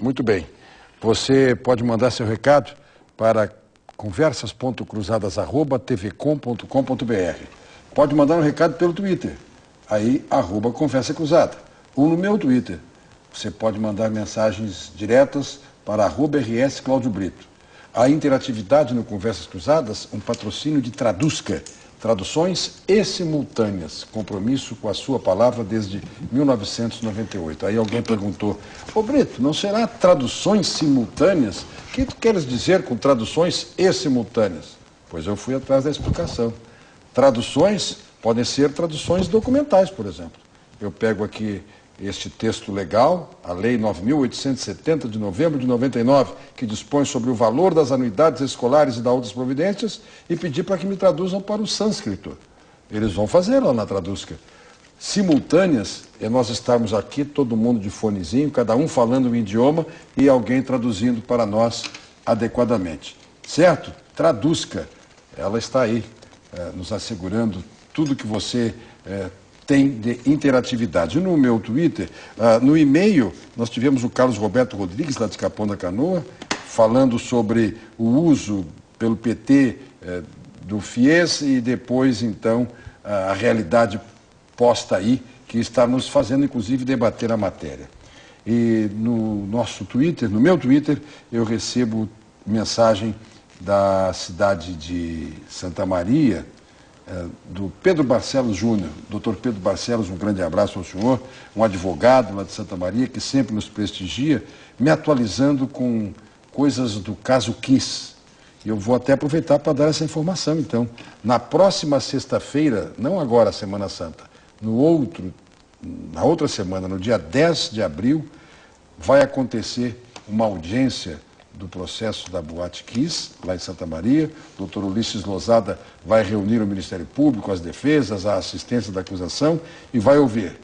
Muito bem. Você pode mandar seu recado para conversas.cruzadas@tvcom.com.br. Pode mandar um recado pelo Twitter, aí @Conversa Cruzada. Ou no meu Twitter. Você pode mandar mensagens diretas para @RS Cláudio Brito. A interatividade no Conversas Cruzadas, um patrocínio de Traduzca, traduções e simultâneas, compromisso com a sua palavra desde 1998. Aí alguém perguntou, ô Brito, não será traduções simultâneas? O que tu queres dizer com traduções e simultâneas? Pois eu fui atrás da explicação. Traduções podem ser traduções documentais, por exemplo. Eu pego aqui este texto legal, a Lei 9.870 de novembro de 99, que dispõe sobre o valor das anuidades escolares e das outras providências, e pedir para que me traduzam para o sânscrito. Eles vão fazer lá na Traduzca. Simultâneas é nós estarmos aqui, todo mundo de fonezinho, cada um falando um idioma e alguém traduzindo para nós adequadamente. Certo? Traduzca. Ela está aí, nos assegurando tudo que você tem de interatividade. No meu Twitter, no e-mail, nós tivemos o Carlos Roberto Rodrigues, lá de Capão da Canoa, falando sobre o uso pelo PT do FIES e depois, então, a realidade posta aí, que está nos fazendo, inclusive, debater a matéria. E no nosso Twitter, no meu Twitter, eu recebo mensagem da cidade de Santa Maria, do Pedro Barcelos Júnior. Doutor Pedro Barcelos, um grande abraço ao senhor, um advogado lá de Santa Maria, que sempre nos prestigia, me atualizando com coisas do caso Kiss. E eu vou até aproveitar para dar essa informação, então. Na próxima sexta-feira, não agora, Semana Santa, na outra semana, no dia 10 de abril, vai acontecer uma audiência do processo da Boate Kiss, lá em Santa Maria. O doutor Ulisses Losada vai reunir o Ministério Público, as defesas, a assistência da acusação e vai ouvir.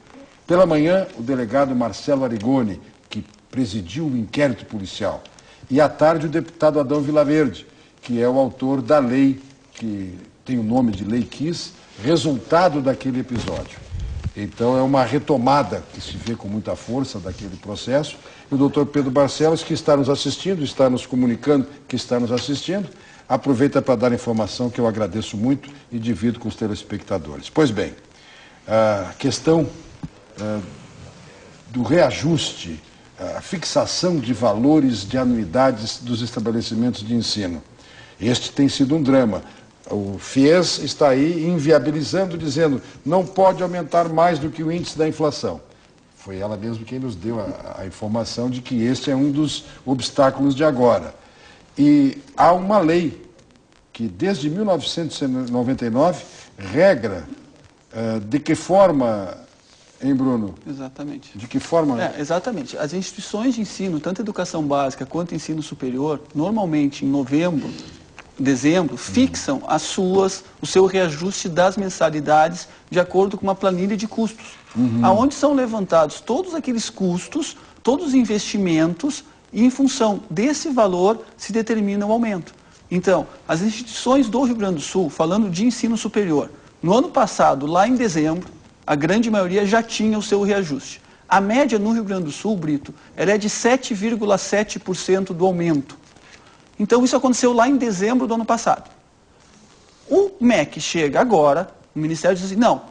Pela manhã, o delegado Marcelo Arigoni, que presidiu o inquérito policial. E à tarde, o deputado Adão Vilaverde, que é o autor da lei, que tem o nome de Lei Kiss, resultado daquele episódio. Então, é uma retomada que se vê com muita força daquele processo. E o doutor Pedro Barcelos, que está nos assistindo, está nos comunicando que está nos assistindo, aproveita para dar informação que eu agradeço muito e divido com os telespectadores. Pois bem, a questão do reajuste, a fixação de valores de anuidades dos estabelecimentos de ensino. Este tem sido um drama. O FIES está aí inviabilizando, dizendo não pode aumentar mais do que o índice da inflação. Foi ela mesma quem nos deu a informação de que este é um dos obstáculos de agora. E há uma lei que, desde 1999, regra de que forma, hein, Bruno? Exatamente. De que forma? Exatamente. As instituições de ensino, tanto educação básica quanto ensino superior, normalmente em novembro, dezembro, fixam o seu reajuste das mensalidades de acordo com uma planilha de custos, aonde são levantados todos aqueles custos, todos os investimentos, e em função desse valor se determina o aumento. Então, as instituições do Rio Grande do Sul, falando de ensino superior, no ano passado, lá em dezembro, a grande maioria já tinha o seu reajuste. A média no Rio Grande do Sul, Brito, ela é de 7,7% do aumento. Então, isso aconteceu lá em dezembro do ano passado. O MEC chega agora, o Ministério diz assim, não,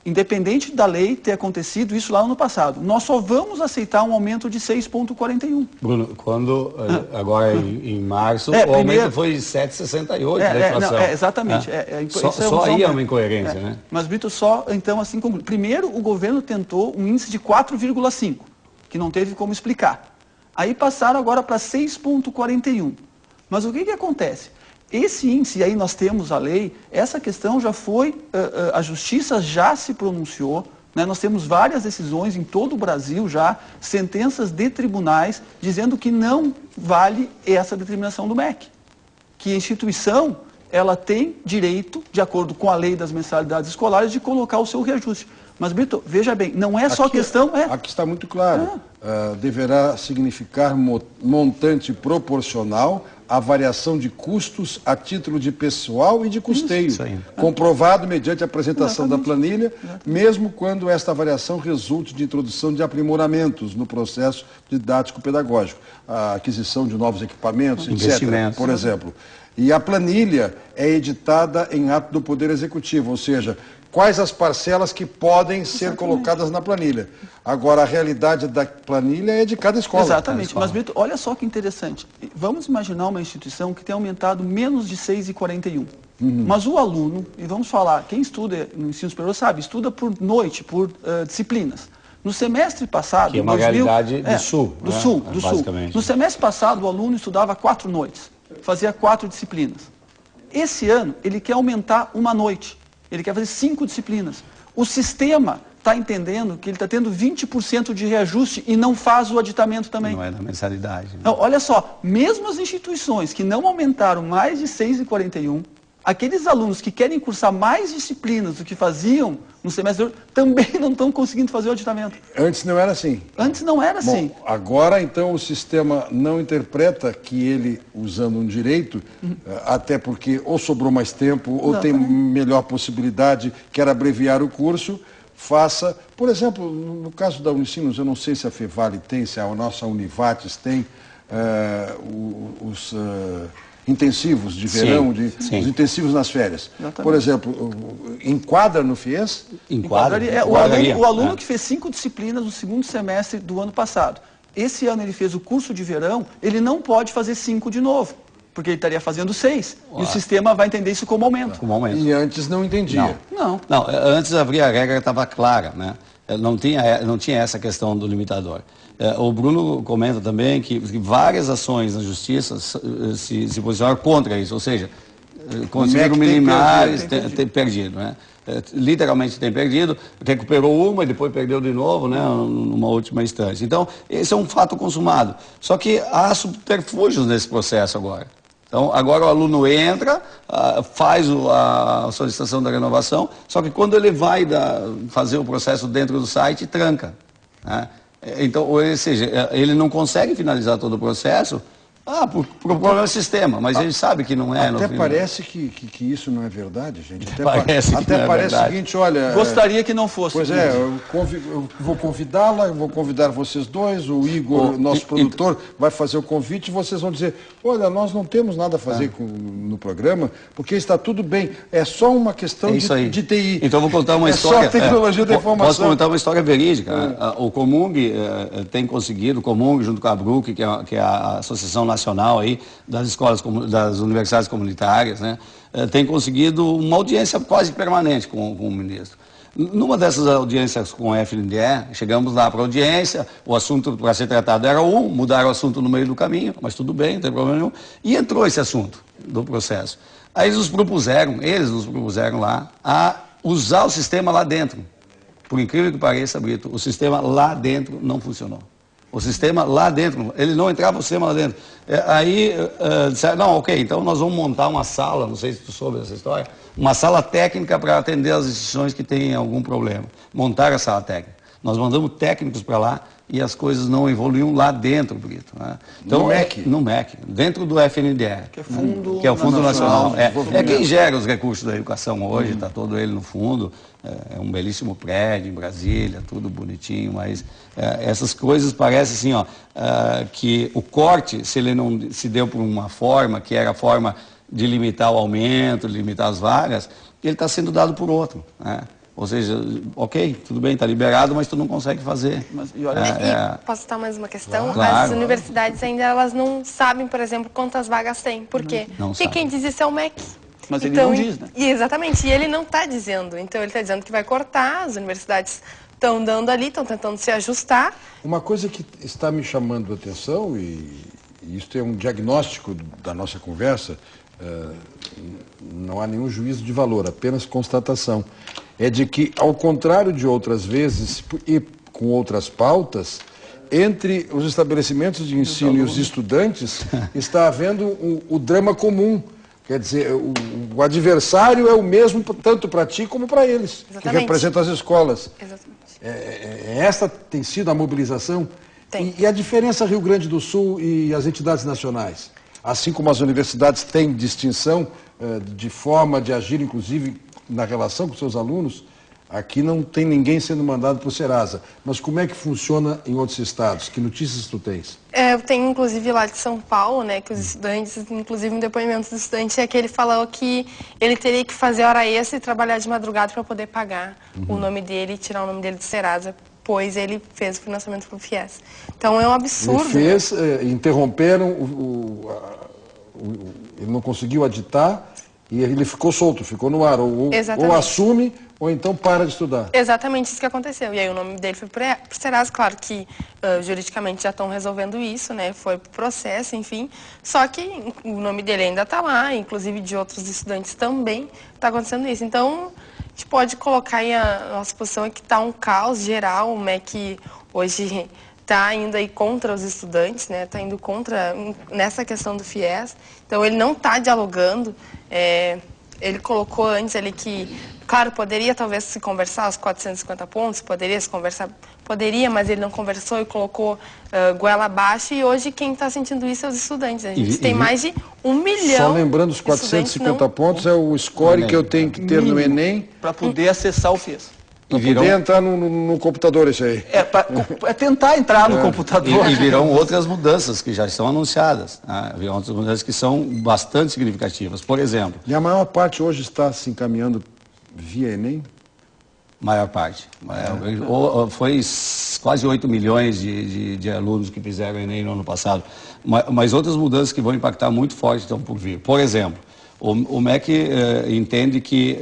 independente da lei ter acontecido isso lá no ano passado, nós só vamos aceitar um aumento de 6,41. Bruno, agora em março, o aumento foi de 7,68 da inflação. Exatamente. Só aí é uma incoerência, né? Mas, Brito, então, assim, primeiro o governo tentou um índice de 4,5, que não teve como explicar. Aí passaram agora para 6,41. Mas o que acontece? Esse índice, aí nós temos a lei, essa questão já foi, a Justiça já se pronunciou, né? Nós temos várias decisões em todo o Brasil já, sentenças de tribunais, dizendo que não vale essa determinação do MEC. Que a instituição, ela tem direito, de acordo com a lei das mensalidades escolares, de colocar o seu reajuste. Mas, Brito, veja bem, não é só questão... Aqui está muito claro. Deverá significar montante proporcional a variação de custos a título de pessoal e de custeio, comprovado mediante a apresentação da planilha, mesmo quando esta variação resulte de introdução de aprimoramentos no processo didático-pedagógico, a aquisição de novos equipamentos, etc., por exemplo. E a planilha é editada em ato do Poder Executivo, ou seja, quais as parcelas que podem ser colocadas na planilha. Agora, a realidade da planilha é de cada escola. Exatamente. Mas, Brito, olha só que interessante. Vamos imaginar uma instituição que tem aumentado menos de 6,41. Mas o aluno, e vamos falar, quem estuda no ensino superior sabe, estuda por noite, por disciplinas. No semestre passado... Que é uma realidade do Sul. Do Sul. No semestre passado, o aluno estudava 4 noites. Fazia 4 disciplinas. Esse ano, ele quer aumentar uma noite. Ele quer fazer 5 disciplinas. O sistema está entendendo que ele está tendo 20% de reajuste e não faz o aditamento também. Não é da mensalidade. Né? Então, olha só, mesmo as instituições que não aumentaram mais de 6,41, aqueles alunos que querem cursar mais disciplinas do que faziam no semestre também não estão conseguindo fazer o aditamento. Antes não era assim. Antes não era assim. Agora, então, o sistema não interpreta que ele, usando um direito, até porque ou sobrou mais tempo, ou tem melhor possibilidade, quer abreviar o curso, faça... Por exemplo, no caso da Unicinos, eu não sei se a Fevale tem, se a nossa Univates tem, os intensivos de verão, os intensivos nas férias. Exatamente. Por exemplo, enquadra no FIES? Enquadraria. O aluno que fez 5 disciplinas no segundo semestre do ano passado. Esse ano ele fez o curso de verão, ele não pode fazer 5 de novo, porque ele estaria fazendo 6. E o sistema vai entender isso como aumento. E antes não entendia. Não, antes a regra estava clara, né? Não tinha essa questão do limitador. O Bruno comenta também que várias ações na justiça se posicionaram contra isso, ou seja, conseguiram milimares, tem perdido, né? Literalmente tem perdido, recuperou uma e depois perdeu de novo, né, numa última instância. Então, esse é um fato consumado. Só que há subterfúgios nesse processo agora. Então, agora o aluno entra, faz a solicitação da renovação, só que quando ele vai fazer o processo dentro do site, tranca, né? Então, ou seja, ele não consegue finalizar todo o processo por problema do sistema, mas ele sabe que não é. Até parece que isso não é verdade, gente. Até parece o seguinte, olha... Gostaria que não fosse. Pois é, eu vou convidá-la, eu vou convidar vocês dois, o Igor, nosso produtor, vai fazer o convite e vocês vão dizer, olha, nós não temos nada a fazer no programa, porque está tudo bem, é só uma questão de TI. Então, vou contar uma história. É só tecnologia da informação. Posso contar uma história verídica. O Comung tem conseguido, o Comung junto com a BRUC, que é a Associação Nacional aí, das escolas, das universidades comunitárias, né, tem conseguido uma audiência quase permanente com o ministro. Numa dessas audiências com o FNDE, chegamos lá para a audiência, o assunto para ser tratado era mudaram o assunto no meio do caminho, mas tudo bem, não tem problema nenhum, e entrou esse assunto do processo. Aí eles nos propuseram lá a usar o sistema lá dentro. Por incrível que pareça, Brito, o sistema lá dentro não funcionou. O sistema lá dentro, ele não entrava o sistema lá dentro. Aí disseram, não, ok, então nós vamos montar uma sala, não sei se tu soube dessa história, uma sala técnica para atender as instituições que têm algum problema. Montaram a sala técnica. Nós mandamos técnicos para lá e as coisas não evoluíam lá dentro, Brito. Né? Então, no MEC, dentro do FNDE, que é o Fundo Nacional. É quem gera os recursos da educação hoje, está todo ele no fundo. É um belíssimo prédio em Brasília, tudo bonitinho, mas essas coisas parecem assim, que o corte, se ele não se deu por uma forma, que era a forma de limitar o aumento, limitar as vagas, ele está sendo dado por outro, né? Ou seja, ok, tudo bem, está liberado, mas tu não consegue fazer. Posso citar mais uma questão? Claro. As universidades ainda elas não sabem, por exemplo, quantas vagas tem. Por quê? Porque quem diz isso é o MEC. Mas ele não diz, né? Exatamente, e ele não está dizendo. Então, ele está dizendo que vai cortar, as universidades estão dando ali, estão tentando se ajustar. Uma coisa que está me chamando a atenção, e isso é um diagnóstico da nossa conversa, não há nenhum juízo de valor, apenas constatação, é de que, ao contrário de outras vezes e com outras pautas, entre os estabelecimentos de ensino e os estudantes está havendo o drama comum. Quer dizer, o adversário é o mesmo tanto para ti como para eles, que representam as escolas. Exatamente. Esta tem sido a mobilização? Tem. E a diferença Rio Grande do Sul e as entidades nacionais? Assim como as universidades têm distinção de forma de agir, inclusive na relação com seus alunos, aqui não tem ninguém sendo mandado para o Serasa. Mas como é que funciona em outros estados? Que notícias tu tens? Eu tenho, inclusive, lá de São Paulo, né, que os estudantes, inclusive um depoimento do estudante, é que ele falou que ele teria que fazer hora extra e trabalhar de madrugada para poder pagar o nome dele e tirar o nome dele do Serasa, pois ele fez o financiamento para o FIES. Então é um absurdo. Ele fez, interromperam, ele não conseguiu aditar e ele ficou solto, ficou no ar. Ou assume, ou então para de estudar. Exatamente isso que aconteceu. E aí o nome dele foi para o Serasa, claro que juridicamente já estão resolvendo isso, né? Foi pro processo, enfim. Só que o nome dele ainda está lá, inclusive de outros estudantes também está acontecendo isso. Então, a gente pode colocar aí a nossa posição é que está um caos geral, o MEC hoje está indo aí contra os estudantes, né? Está indo contra nessa questão do FIES. Então, ele não está dialogando. Ele colocou antes ali que, claro, poderia talvez se conversar os 450 pontos, poderia se conversar, poderia, mas ele não conversou e colocou goela abaixo, e hoje quem está sentindo isso é os estudantes. A gente tem mais de 1 milhão. Só lembrando, os 450 pontos é o score que eu tenho que ter no Enem para poder acessar o FIES. Para poder entrar no computador, isso aí. É tentar entrar no computador. E virão outras mudanças que já estão anunciadas. Né? Virão outras mudanças que são bastante significativas. Por exemplo... E a maior parte hoje está se encaminhando via Enem? Maior parte. Foi quase 8 milhões de alunos que fizeram Enem no ano passado. Mas outras mudanças que vão impactar muito forte estão por vir. Por exemplo, o MEC entende que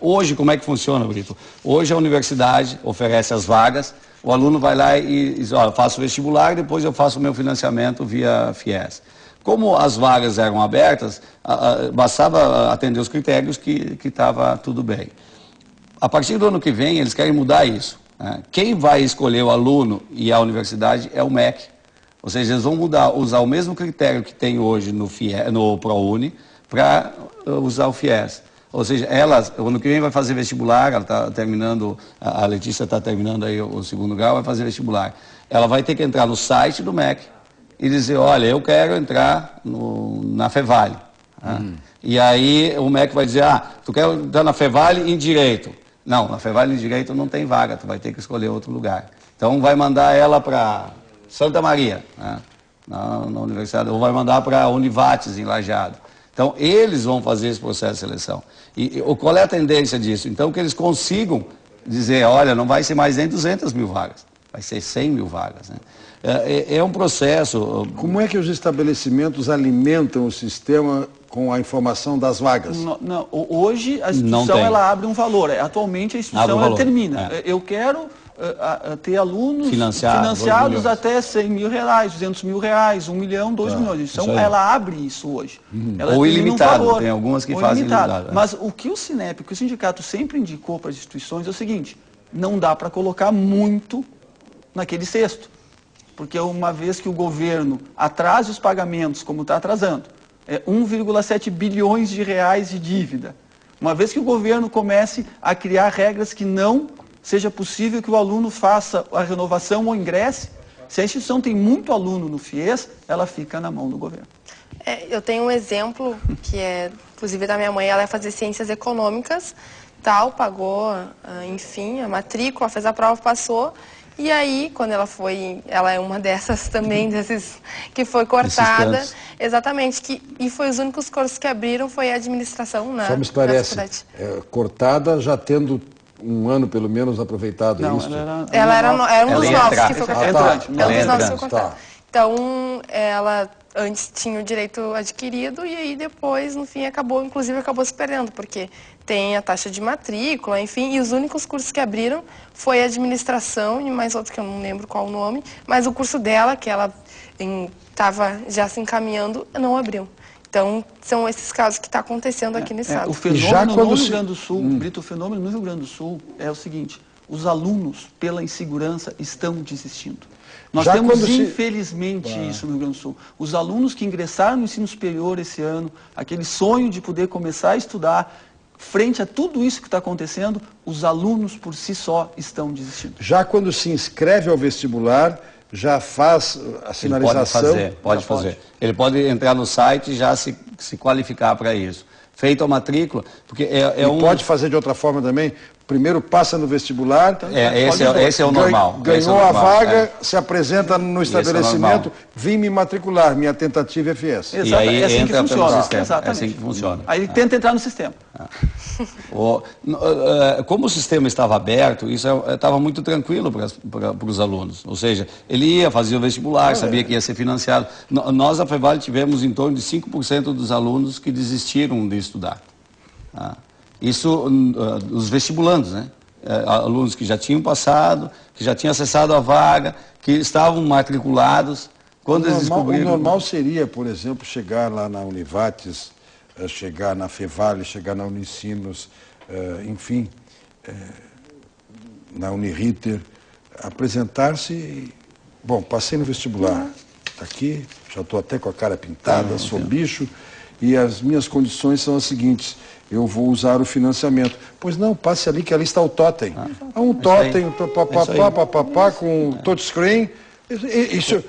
hoje, como é que funciona, Brito? Hoje a universidade oferece as vagas, o aluno vai lá e diz, eu faço vestibular e depois eu faço o meu financiamento via FIES. Como as vagas eram abertas, bastava atender os critérios que estava tudo bem. A partir do ano que vem, eles querem mudar isso. Né? Quem vai escolher o aluno e a universidade é o MEC. Ou seja, eles vão usar o mesmo critério que tem hoje no ProUni, para usar o FIES. Ou seja, o ano que vem vai fazer vestibular, ela está terminando, a Letícia está terminando aí o 2º grau, vai fazer vestibular. Ela vai ter que entrar no site do MEC e dizer, olha, eu quero entrar na Fevale. E aí o MEC vai dizer, tu quer entrar na Fevale em Direito. Não, na Fevale em Direito não tem vaga, tu vai ter que escolher outro lugar. Então vai mandar ela para Santa Maria, né, na universidade, ou vai mandar para Univates, em Lajeado. Então, eles vão fazer esse processo de seleção. E qual é a tendência disso? Então, que eles consigam dizer, olha, não vai ser mais nem 200 mil vagas, vai ser 100 mil vagas. Né? É um processo... Como é que os estabelecimentos alimentam o sistema com a informação das vagas? Não, hoje a instituição ela abre um valor. Atualmente a instituição ela termina. Eu quero... ter alunos financiados até 100 mil reais, 200 mil reais, 1 milhão, 2 milhões. Então, ela abre isso hoje. Ela ou ilimitado, tem algumas que fazem ilimitado. Mas o que o Sinep, o que o sindicato sempre indicou para as instituições é o seguinte, não dá para colocar muito naquele cesto. Porque uma vez que o governo atrase os pagamentos, como está atrasando, 1,7 bilhões de reais de dívida. Uma vez que o governo comece a criar regras que não seja possível que o aluno faça a renovação ou ingresse, se a instituição tem muito aluno no FIES, ela fica na mão do governo. Eu tenho um exemplo, que é, inclusive, da minha mãe, ela ia fazer ciências econômicas, pagou, enfim, a matrícula, fez a prova, passou, e aí, quando ela foi, ela é uma dessas também, que foi cortada, exatamente, e foi os únicos cursos que abriram, foi a administração na Só me esclarece, cortada já tendo 1 ano, pelo menos, aproveitado isso? Ela era um dos novos que foi cortado. Então, ela antes tinha o direito adquirido e aí depois, no fim, acabou se perdendo, porque tem a taxa de matrícula, enfim, e os únicos cursos que abriram foi administração e mais outro que eu não lembro qual o nome, mas o curso dela, que ela estava já se encaminhando, não abriu. Então, são esses casos que está acontecendo aqui no estado. O fenômeno no Rio Grande do Sul, Brito, o fenômeno no Rio Grande do Sul é o seguinte, os alunos, pela insegurança, estão desistindo. Nós temos, infelizmente, isso no Rio Grande do Sul. Os alunos que ingressaram no ensino superior esse ano, aquele sonho de poder começar a estudar, frente a tudo isso que está acontecendo, os alunos por si só estão desistindo. Já quando se inscreve ao vestibular, já faz a sinalização? Pode fazer. Ele pode entrar no site e já se qualificar para isso. Feita a matrícula, porque pode fazer de outra forma também? Primeiro passa no vestibular. Esse é o normal. Ganhou a vaga, se apresenta no estabelecimento, vim me matricular, minha tentativa é FIES. E aí é assim entra que funciona. pelo sistema. Exatamente. É assim que funciona. Aí tenta entrar no sistema. Como o sistema estava aberto, isso estava muito tranquilo para os alunos. Ou seja, ele ia fazer o vestibular, sabia que ia ser financiado. Nós, a FEVALE, tivemos em torno de 5% dos alunos que desistiram de estudar. Isso, os vestibulandos, né? Alunos que já tinham passado, que já tinham acessado a vaga, que estavam matriculados. Quando eles descobriram... O normal seria, por exemplo, chegar lá na Univates, chegar na FEVALE, chegar na Unicinos, enfim, na Uniriter, apresentar-se e... Bom, passei no vestibular, está aqui, já estou até com a cara pintada, sou bicho, e as minhas condições são as seguintes: eu vou usar o financiamento. Pois não, passe ali que ali está o totem. Um totem, papapá, com touchscreen.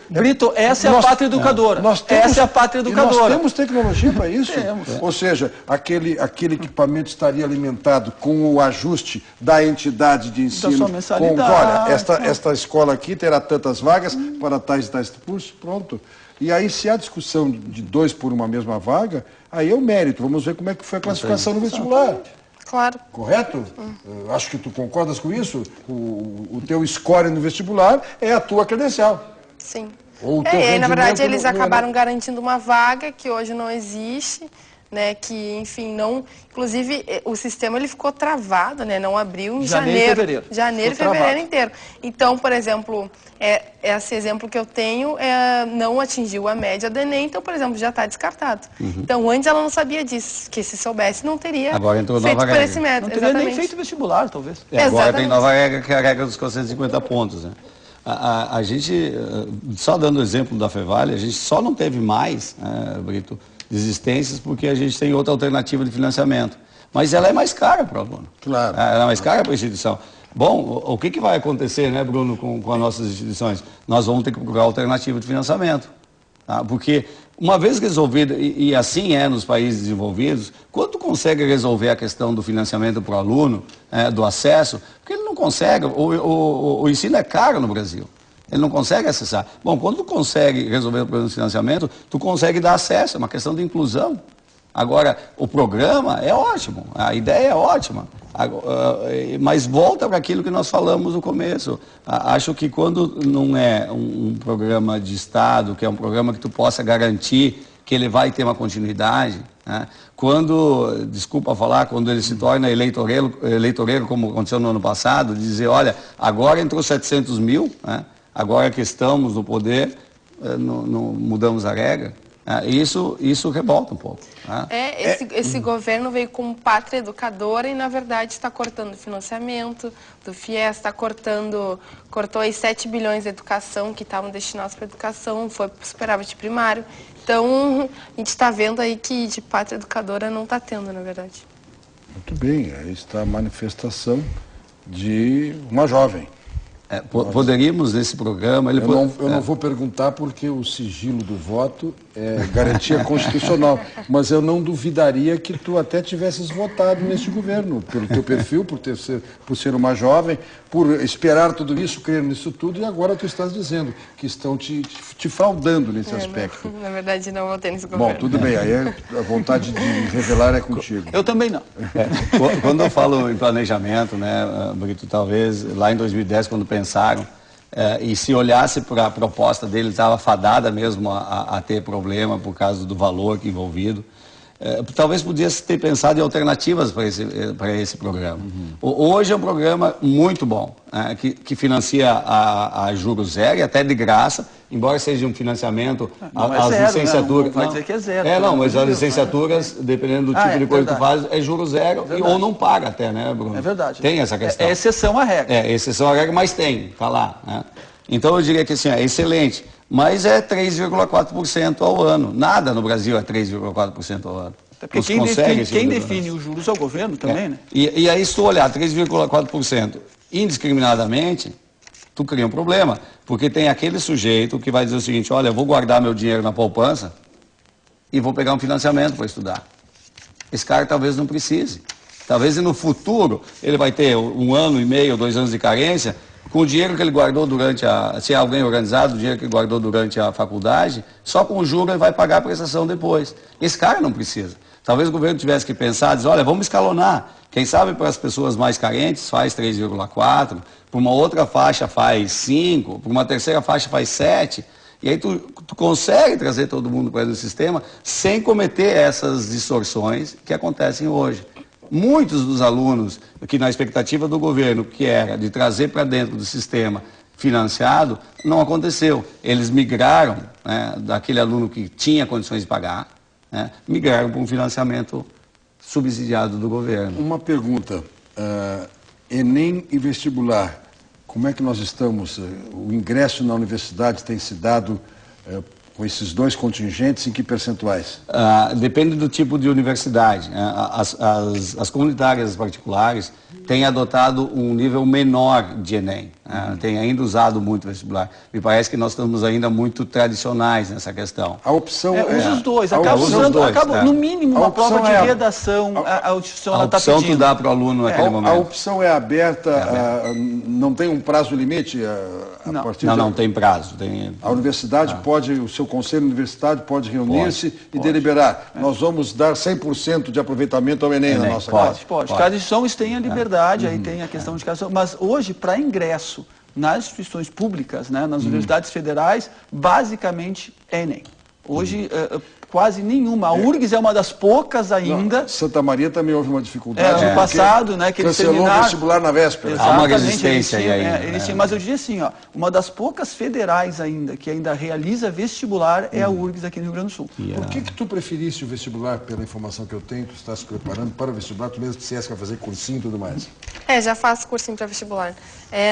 Brito, essa é a pátria educadora. Essa é a pátria educadora. Nós temos tecnologia para isso. Ou seja, aquele equipamento estaria alimentado com o ajuste da entidade de ensino. Da sua mensalidade. Olha, esta escola aqui terá tantas vagas para tais e tais cursos, pronto. E aí, se há discussão de 2 por uma mesma vaga, aí é o mérito. Vamos ver como é que foi a classificação no vestibular. Claro. Correto? Acho que tu concordas com isso. O teu score no vestibular é a tua credencial. Sim. Ou o teu na verdade, eles acabaram garantindo uma vaga que hoje não existe, né? Que, enfim, não... Inclusive, o sistema ele ficou travado, né? Não abriu em janeiro. Janeiro e fevereiro inteiro. Então, por exemplo, esse exemplo que eu tenho não atingiu a média do Enem, então, por exemplo, já está descartado. Então, antes ela não sabia disso, que se soubesse não teria feito por esse método. Não teria nem feito vestibular, talvez. Agora tem nova regra, que é a regra dos 450 pontos, né? A gente, só dando o exemplo da FEVALE, a gente só não teve mais, Brito, desistências porque a gente tem outra alternativa de financiamento. Mas ela é mais cara para o aluno. Claro. Ela é mais cara para a instituição. Bom, o que vai acontecer, né, Bruno, com as nossas instituições? Nós vamos ter que procurar alternativa de financiamento. Tá? Porque, uma vez resolvido, e assim é nos países desenvolvidos, quando consegue resolver a questão do financiamento para o aluno, do acesso, porque ele não consegue, o ensino é caro no Brasil. Ele não consegue acessar. Bom, quando tu consegue resolver o problema do financiamento, tu consegue dar acesso, é uma questão de inclusão. Agora, o programa é ótimo, a ideia é ótima, mas volta para aquilo que nós falamos no começo. Acho que quando não é um programa de Estado, que é um programa que tu possa garantir que ele vai ter uma continuidade, né? Quando, desculpa falar, quando ele se torna eleitoreiro, como aconteceu no ano passado, de dizer, olha, agora entrou 700 mil, né? Agora que estamos no poder, mudamos a regra. Isso revolta um pouco. Esse governo veio como pátria educadora e, na verdade, está cortando o financiamento do FIES, cortou aí 7 bilhões de educação que estavam destinados para educação, foi para o superávit primário. Então, a gente está vendo aí que de pátria educadora não está tendo, na verdade. Muito bem, aí está a manifestação de uma jovem. Poderíamos, nesse programa... Eu não vou perguntar porque o sigilo do voto é garantia constitucional, mas eu não duvidaria que tu até tivesses votado neste governo, pelo teu perfil, por ser uma jovem, por esperar tudo isso, crer nisso tudo, e agora tu estás dizendo que estão te fraudando nesse aspecto. Não, na verdade, não votei nesse governo. Bom, tudo bem, aí a vontade de revelar é contigo. Eu também não. Quando eu falo em planejamento, né, Brito, talvez lá em 2010, quando pensaram, e se olhasse para a proposta dele, estava fadada mesmo a ter problema por causa do valor envolvido. Talvez pudesse ter pensado em alternativas para esse programa. Hoje é um programa muito bom, que financia a juros zero e até de graça, embora seja um financiamento, as licenciaturas... Não vai dizer que é zero. Mas as licenciaturas, dependendo do tipo de coisa que tu faz, é juro zero, ou não paga até, né, Bruno? É verdade. Tem essa questão. É exceção à regra. Exceção à regra, mas tem, está lá, né? Então eu diria que assim, é excelente, mas é 3,4% ao ano. Nada no Brasil é 3,4% ao ano. Porque quem define os juros é o governo também, né? E aí, se tu olhar 3,4% indiscriminadamente, tu cria um problema, porque tem aquele sujeito que vai dizer o seguinte, olha, eu vou guardar meu dinheiro na poupança e vou pegar um financiamento para estudar. Esse cara talvez não precise. Talvez no futuro ele vai ter 1 ano e meio, 2 anos de carência, com o dinheiro que ele guardou durante se é alguém organizado, o dinheiro que ele guardou durante a faculdade, só com o juro ele vai pagar a prestação depois. Esse cara não precisa. Talvez o governo tivesse que pensar, dizer, olha, vamos escalonar. Quem sabe para as pessoas mais carentes faz 3,4, para uma outra faixa faz 5, para uma terceira faixa faz 7. E aí tu consegue trazer todo mundo para dentro do sistema sem cometer essas distorções que acontecem hoje. Muitos dos alunos que na expectativa do governo, que era de trazer para dentro do sistema financiado, não aconteceu. Eles migraram, né, daquele aluno que tinha condições de pagar, né, migraram para um financiamento subsidiado do governo. Uma pergunta, Enem e vestibular, como é que nós estamos? O ingresso na universidade tem se dado com esses dois contingentes, em que percentuais? Depende do tipo de universidade. As comunitárias particulares têm adotado um nível menor de Enem. Têm ainda usado muito vestibular. Me parece que nós estamos ainda muito tradicionais nessa questão. A opção usa os dois. Acaba no mínimo uma prova de redação. A opção está pedindo. Tu dá para o aluno naquele momento. A opção é aberta, não tem um prazo limite? Não tem prazo. A universidade pode, o seu conselho universitário pode reunir-se e deliberar. Nós vamos dar 100% de aproveitamento ao Enem na nossa casa. Pode. Cada instituição tem a liberdade, aí tem a questão de cada. Mas hoje, para ingresso nas instituições públicas, né, nas universidades federais, basicamente é Enem. Hoje, quase nenhuma. A URGS é uma das poucas ainda. Santa Maria também houve uma dificuldade. No passado, né, que eles cancelou o vestibular na véspera. Há uma resistência aí ainda. Mas eu diria assim, ó, uma das poucas federais ainda, que ainda realiza vestibular, é a URGS aqui no Rio Grande do Sul. Por que tu preferiste o vestibular, pela informação que eu tenho, tu está se preparando para o vestibular, tu mesmo disseste que vai fazer cursinho e tudo mais? Já faço cursinho para vestibular.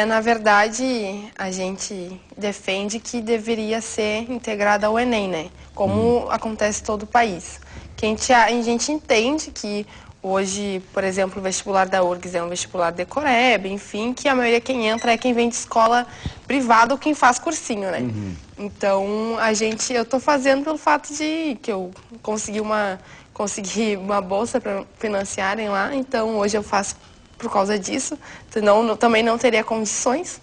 Na verdade, a gente defende que deveria ser integrada ao Enem, né? Como acontece em todo o país. A gente entende que hoje, por exemplo, o vestibular da URGS é um vestibular decoreba, enfim, que a maioria quem entra é quem vem de escola privada ou quem faz cursinho, né? Então, eu estou fazendo pelo fato de que eu consegui uma bolsa para financiarem lá, então hoje eu faço por causa disso, senão também não teria condições.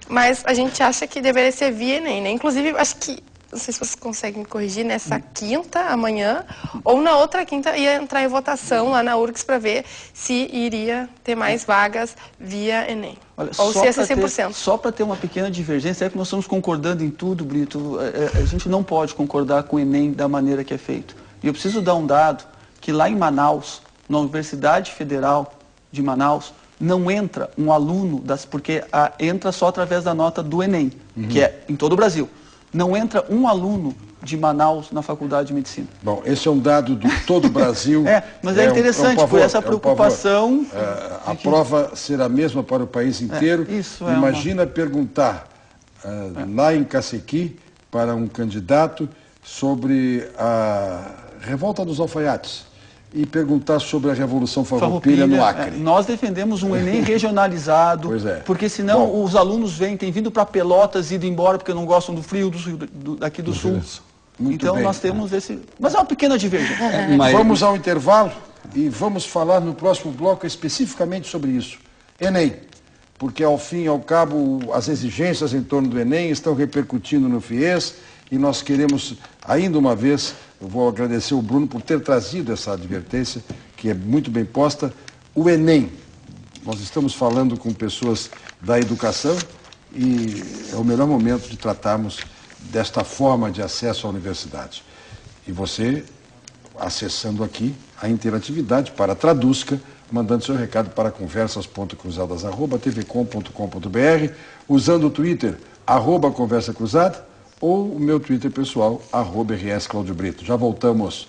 Mas a gente acha que deveria ser via Enem, né? Inclusive, acho que, não sei se vocês conseguem me corrigir, nessa quinta, amanhã, ou na outra quinta, ia entrar em votação lá na URGS para ver se iria ter mais vagas via Enem. Olha, ou se ia ser 100%. Só para ter uma pequena divergência, é que nós estamos concordando em tudo, Brito. A gente não pode concordar com o Enem da maneira que é feito. E eu preciso dar um dado, que lá em Manaus, na Universidade Federal de Manaus, não entra um aluno, porque entra só através da nota do Enem, que é em todo o Brasil. Não entra um aluno de Manaus na Faculdade de Medicina. Bom, esse é um dado de todo o Brasil. Mas é interessante, por essa preocupação. A prova será a mesma para o país inteiro. Imagina perguntar lá em Cacequi para um candidato sobre a revolta dos alfaiates e perguntar sobre a Revolução Farroupilha no Acre. Nós defendemos um Enem regionalizado, porque senão os alunos têm vindo para Pelotas e ido embora porque não gostam do frio daqui do Sul. Então nós temos esse... Mas é uma pequena divergência. Vamos ao intervalo e vamos falar no próximo bloco especificamente sobre isso. Enem, porque ao fim e ao cabo as exigências em torno do Enem estão repercutindo no FIES e nós queremos, ainda uma vez, eu vou agradecer o Bruno por ter trazido essa advertência, que é muito bem posta, o Enem. Nós estamos falando com pessoas da educação e é o melhor momento de tratarmos desta forma de acesso à universidade. E você, acessando aqui a interatividade para a Traduzca, mandando seu recado para conversas.cruzadas@tvcom.com.br, usando o Twitter, @conversacruzada, ou o meu Twitter pessoal, @RS Cláudio Brito. Já voltamos.